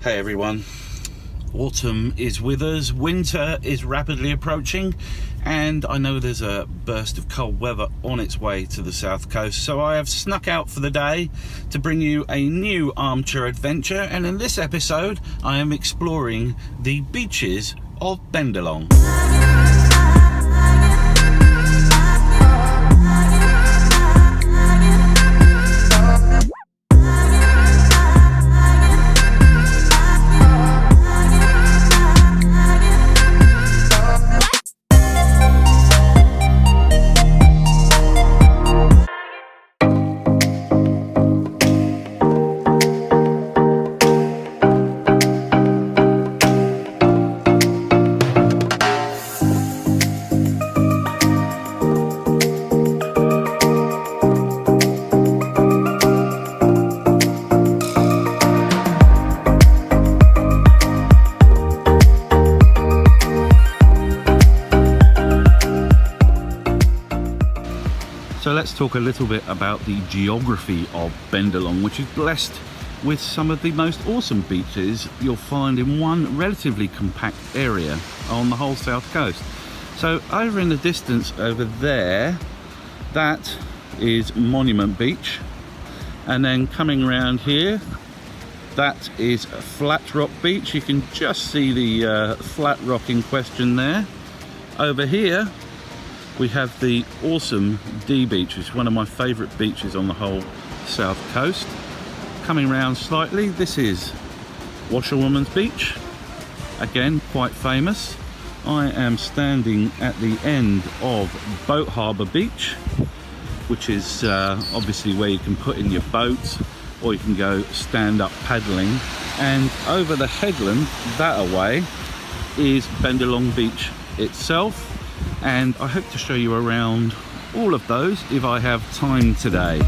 Hey everyone, autumn is with us, winter is rapidly approaching, and I know there's a burst of cold weather on its way to the south coast, so I have snuck out for the day to bring you a new armchair adventure, and in this episode I am exploring the beaches of Bendalong. So let's talk a little bit about the geography of Bendalong, which is blessed with some of the most awesome beaches you'll find in one relatively compact area on the whole south coast. So over in the distance over there, that is Monument Beach, and then coming around here, that is Flat Rock Beach. You can just see the flat rock in question there. Over here we have the awesome Dee Beach, which is one of my favourite beaches on the whole south coast. Coming round slightly, this is Washerwomans Beach, again quite famous. I am standing at the end of Boat Harbour Beach, which is obviously where you can put in your boat or you can go stand up paddling. And over the headland that away is Bendalong Beach itself. And I hope to show you around all of those if I have time today.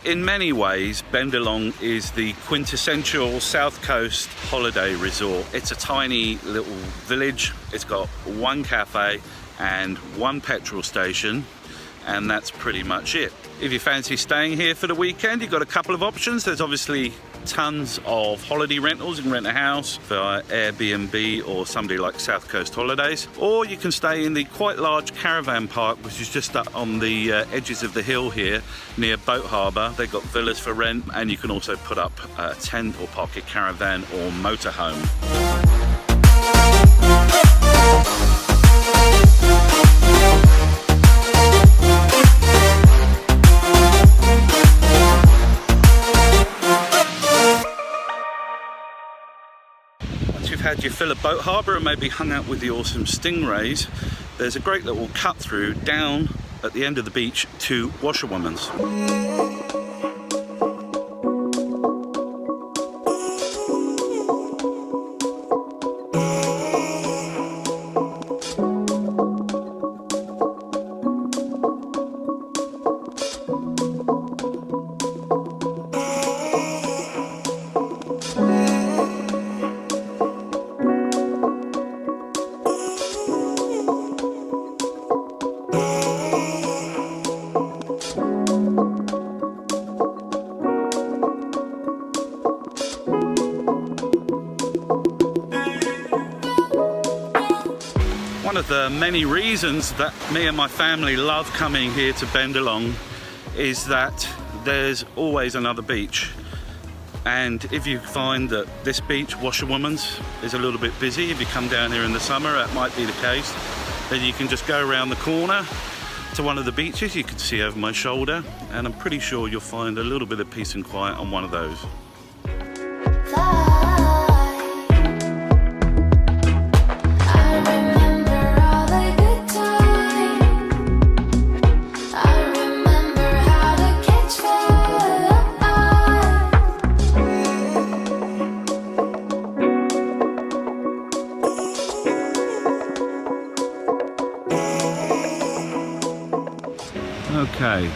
In many ways, Bendalong is the quintessential south coast holiday resort. It's a tiny little village. It's got one cafe and one petrol station, and that's pretty much it. If you fancy staying here for the weekend, you've got a couple of options. There's obviously tons of holiday rentals. You can rent a house via Airbnb or somebody like South Coast Holidays, or you can stay in the quite large caravan park, which is just up on the edges of the hill here near Boat Harbour. They've got villas for rent, and you can also put up a tent or park a caravan or motorhome. Had your fill of Boat Harbour and maybe hung out with the awesome stingrays, there's a great little cut through down at the end of the beach to Washerwomans. One of the many reasons that me and my family love coming here to Bendalong is that there's always another beach. And if you find that this beach, Washerwomans, is a little bit busy, if you come down here in the summer, that might be the case, then you can just go around the corner to one of the beaches. You can see over my shoulder, and I'm pretty sure you'll find a little bit of peace and quiet on one of those. Okay,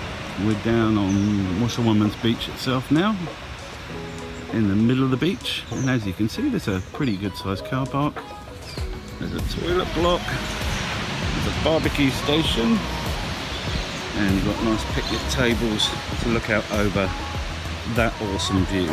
we're down on Washerwomans beach itself now, in the middle of the beach, and as you can see there's a pretty good sized car park. There's a toilet block, there's a barbecue station, and you've got nice picnic tables to look out over that awesome view.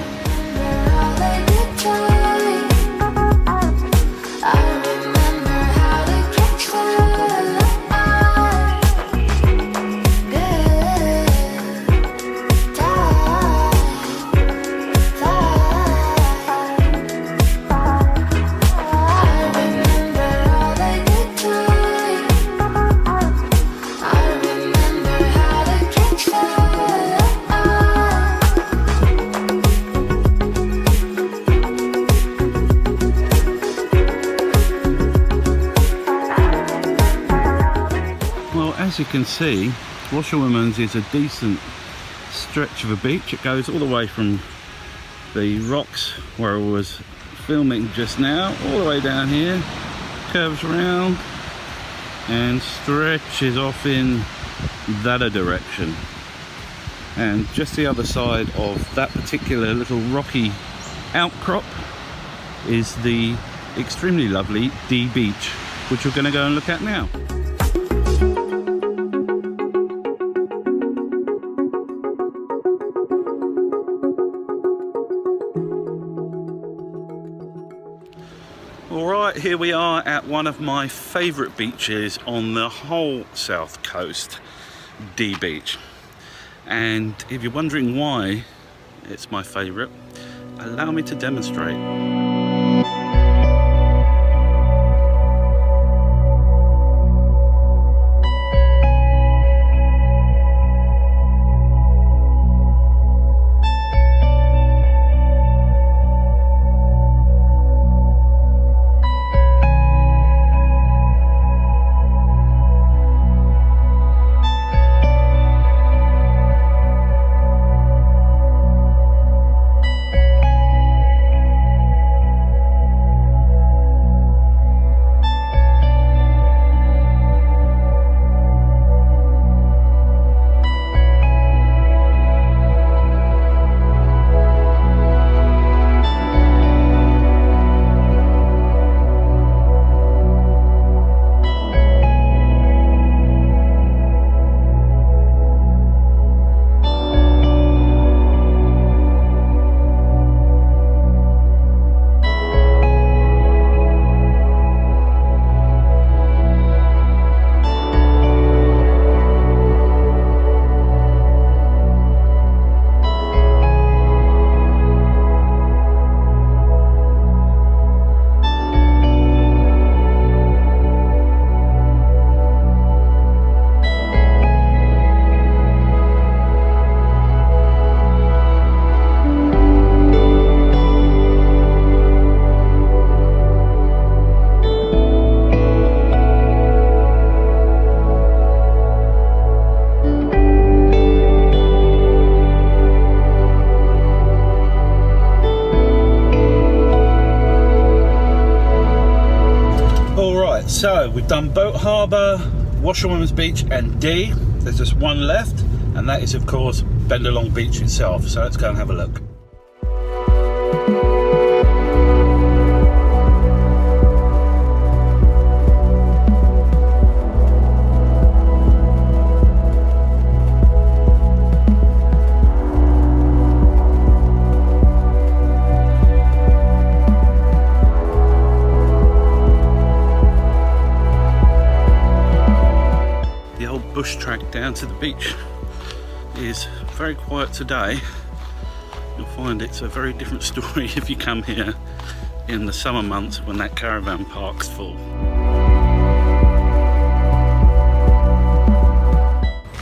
As you can see, Washerwomans is a decent stretch of a beach. It goes all the way from the rocks where I was filming just now, all the way down here, curves around and stretches off in that direction. And just the other side of that particular little rocky outcrop is the extremely lovely Dee Beach, which we're going to go and look at now. Alright, here we are at one of my favourite beaches on the whole south coast, Dee Beach. And if you're wondering why it's my favourite, allow me to demonstrate. So we've done Boat Harbour, Washerwomans Beach and Dee. There's just one left, and that is of course Bendalong Beach itself. So let's go and have a look. Bush track down to the beach is very quiet today. You'll find it's a very different story if you come here in the summer months when that caravan park's full.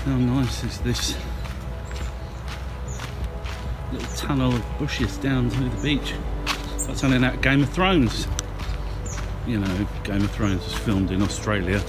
How nice is this little tunnel of bushes down to the beach? That's something out of Game of Thrones. You know, Game of Thrones was filmed in Australia.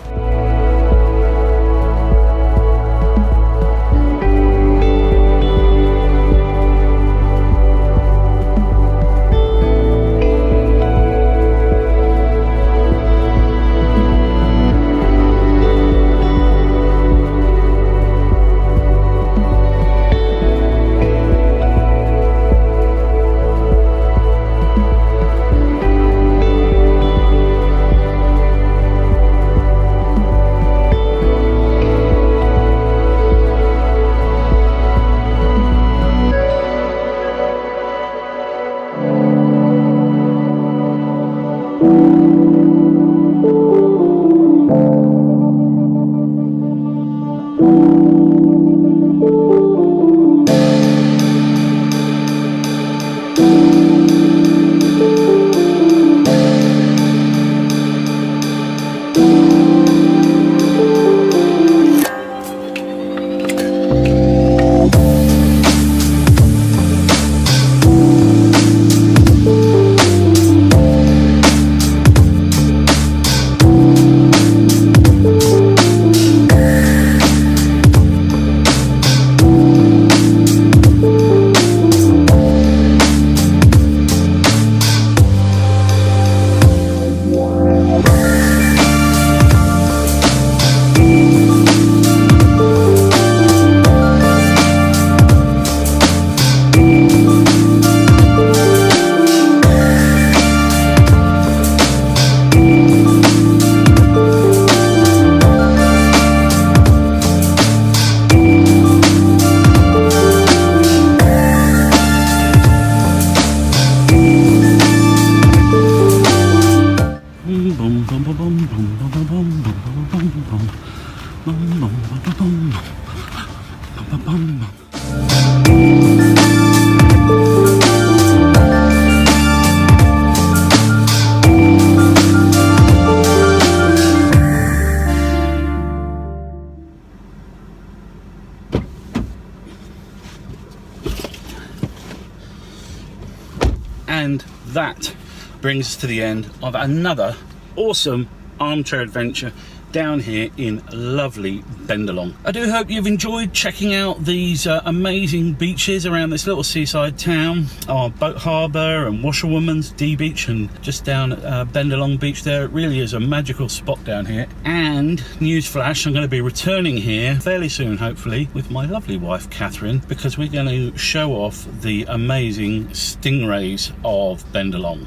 And that brings us to the end of another awesome armchair adventure down here in lovely Bendalong. I do hope you've enjoyed checking out these amazing beaches around this little seaside town. Boat Harbour and Washerwomans, Dee Beach, and just down at Bendalong Beach there. It really is a magical spot down here. And newsflash, I'm going to be returning here fairly soon, hopefully, with my lovely wife Catherine, because we're going to show off the amazing stingrays of Bendalong,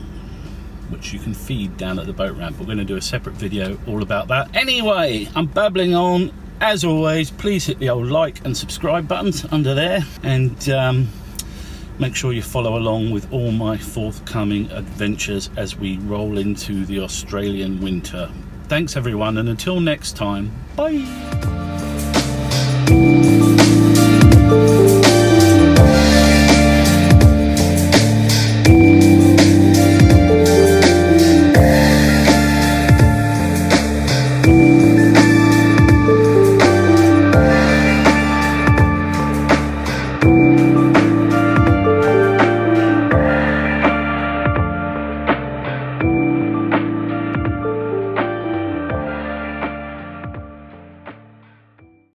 which you can feed down at the boat ramp. We're going to do a separate video all about that. Anyway, I'm babbling on. As always, please hit the old like and subscribe buttons under there, and make sure you follow along with all my forthcoming adventures as we roll into the Australian winter. Thanks everyone, and until next time, bye.